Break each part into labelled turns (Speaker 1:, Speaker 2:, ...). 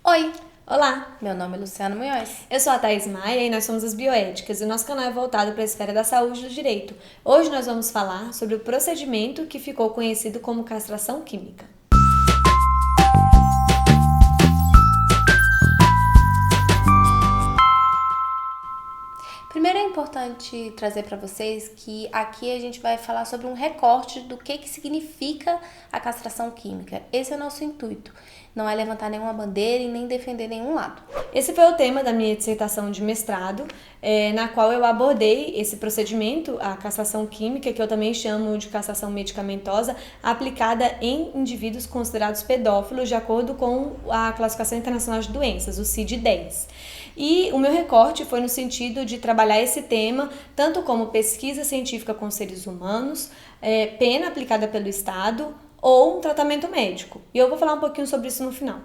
Speaker 1: Oi,
Speaker 2: Olá,
Speaker 1: meu nome é Luciana Munhoz.
Speaker 2: eu sou a Thaís Maia e nós somos as Bioéticas e o nosso canal é voltado para a esfera da saúde e do direito. Hoje nós vamos falar sobre o procedimento que ficou conhecido como castração química.
Speaker 1: Primeiro é importante trazer para vocês que aqui a gente vai falar sobre um recorte do que significa a castração química. Esse é o nosso intuito, não é levantar nenhuma bandeira e nem defender nenhum lado.
Speaker 2: Esse foi o tema da minha dissertação de mestrado, na qual eu abordei esse procedimento, a castração química, que eu também chamo de castração medicamentosa, aplicada em indivíduos considerados pedófilos de acordo com a Classificação Internacional de Doenças, o CID-10. E o meu recorte foi no sentido de trabalhar esse tema tanto como pesquisa científica com seres humanos, pena aplicada pelo Estado ou um tratamento médico. E eu vou falar um pouquinho sobre isso no final.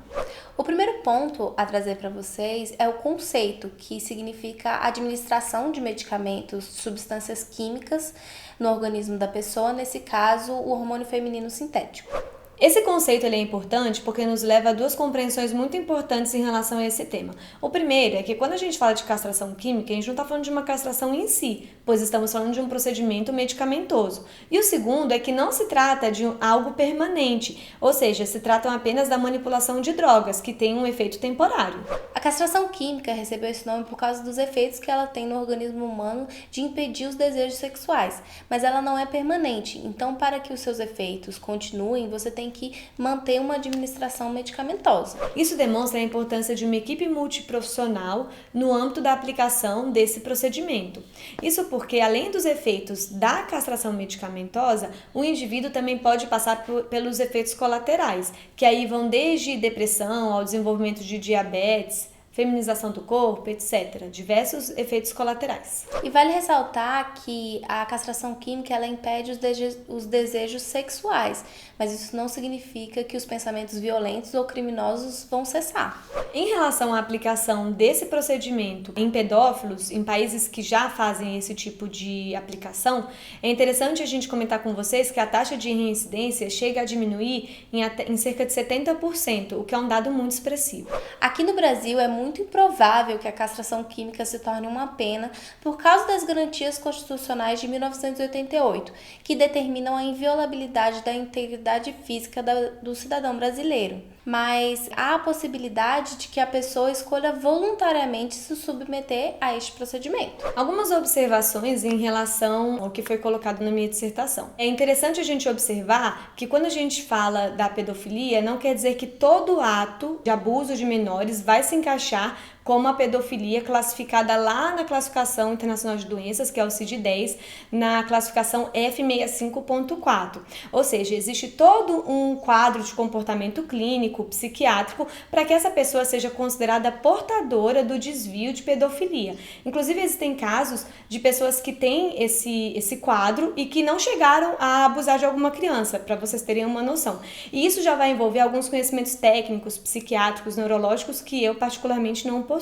Speaker 1: O primeiro ponto a trazer para vocês é o conceito, que significa administração de medicamentos, substâncias químicas no organismo da pessoa, nesse caso, o hormônio feminino sintético.
Speaker 2: Esse conceito ele é importante porque nos leva a duas compreensões muito importantes em relação a esse tema. O primeiro é que quando a gente fala de castração química, a gente não está falando de uma castração em si, pois estamos falando de um procedimento medicamentoso. E o segundo é que não se trata de algo permanente, ou seja, se tratam apenas da manipulação de drogas, que tem um efeito temporário.
Speaker 1: A castração química recebeu esse nome por causa dos efeitos que ela tem no organismo humano de impedir os desejos sexuais, mas ela não é permanente, então para que os seus efeitos continuem, você tem que manter uma administração medicamentosa.
Speaker 2: Isso demonstra a importância de uma equipe multiprofissional no âmbito da aplicação desse procedimento. Isso porque, além dos efeitos da castração medicamentosa, o indivíduo também pode passar pelos efeitos colaterais, que aí vão desde depressão ao desenvolvimento de diabetes, feminização do corpo, etc. Diversos efeitos colaterais.
Speaker 1: E vale ressaltar que a castração química ela impede os desejos sexuais, mas isso não significa que os pensamentos violentos ou criminosos vão cessar.
Speaker 2: Em relação à aplicação desse procedimento em pedófilos, em países que já fazem esse tipo de aplicação, é interessante a gente comentar com vocês que a taxa de reincidência chega a diminuir em cerca de 70%, o que é um dado muito expressivo.
Speaker 1: Aqui no Brasil é muito improvável que a castração química se torne uma pena por causa das garantias constitucionais de 1988, que determinam a inviolabilidade da integridade física do cidadão brasileiro. Mas há a possibilidade de que a pessoa escolha voluntariamente se submeter a este procedimento.
Speaker 2: Algumas observações em relação ao que foi colocado na minha dissertação. É interessante a gente observar que quando a gente fala da pedofilia, não quer dizer que todo ato de abuso de menores vai se encaixar como a pedofilia classificada lá na Classificação Internacional de Doenças, que é o CID-10, na classificação F65.4. Ou seja, existe todo um quadro de comportamento clínico, psiquiátrico, para que essa pessoa seja considerada portadora do desvio de pedofilia. Inclusive, existem casos de pessoas que têm esse quadro e que não chegaram a abusar de alguma criança, para vocês terem uma noção. E isso já vai envolver alguns conhecimentos técnicos, psiquiátricos, neurológicos, que eu particularmente não possuo.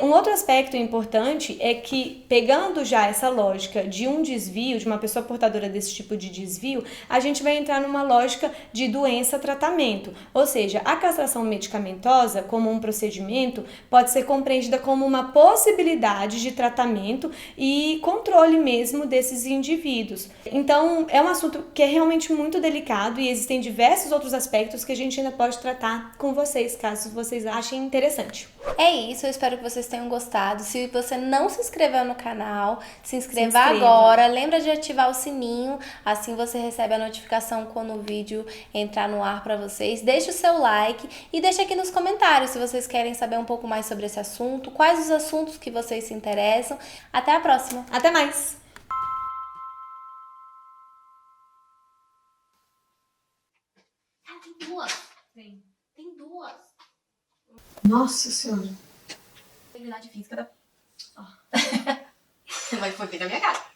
Speaker 2: Um outro aspecto importante é que, pegando já essa lógica de um desvio, de uma pessoa portadora desse tipo de desvio, a gente vai entrar numa lógica de doença-tratamento. Ou seja, a castração medicamentosa, como um procedimento, pode ser compreendida como uma possibilidade de tratamento e controle mesmo desses indivíduos. Então, é um assunto que é realmente muito delicado e existem diversos outros aspectos que a gente ainda pode tratar com vocês, caso vocês achem interessante.
Speaker 1: É isso, eu espero que vocês tenham gostado. Se você não se inscreveu no canal, se inscreva agora. Lembra de ativar o sininho, assim você recebe a notificação quando o vídeo entrar no ar para vocês. Deixe o seu like e deixe aqui nos comentários se vocês querem saber um pouco mais sobre esse assunto, quais os assuntos que vocês se interessam. Até a próxima!
Speaker 2: Até mais!
Speaker 1: Tem duas. Tem duas.
Speaker 2: Nossa Senhora!
Speaker 1: Integridade física da... Mas foi feita a minha cara.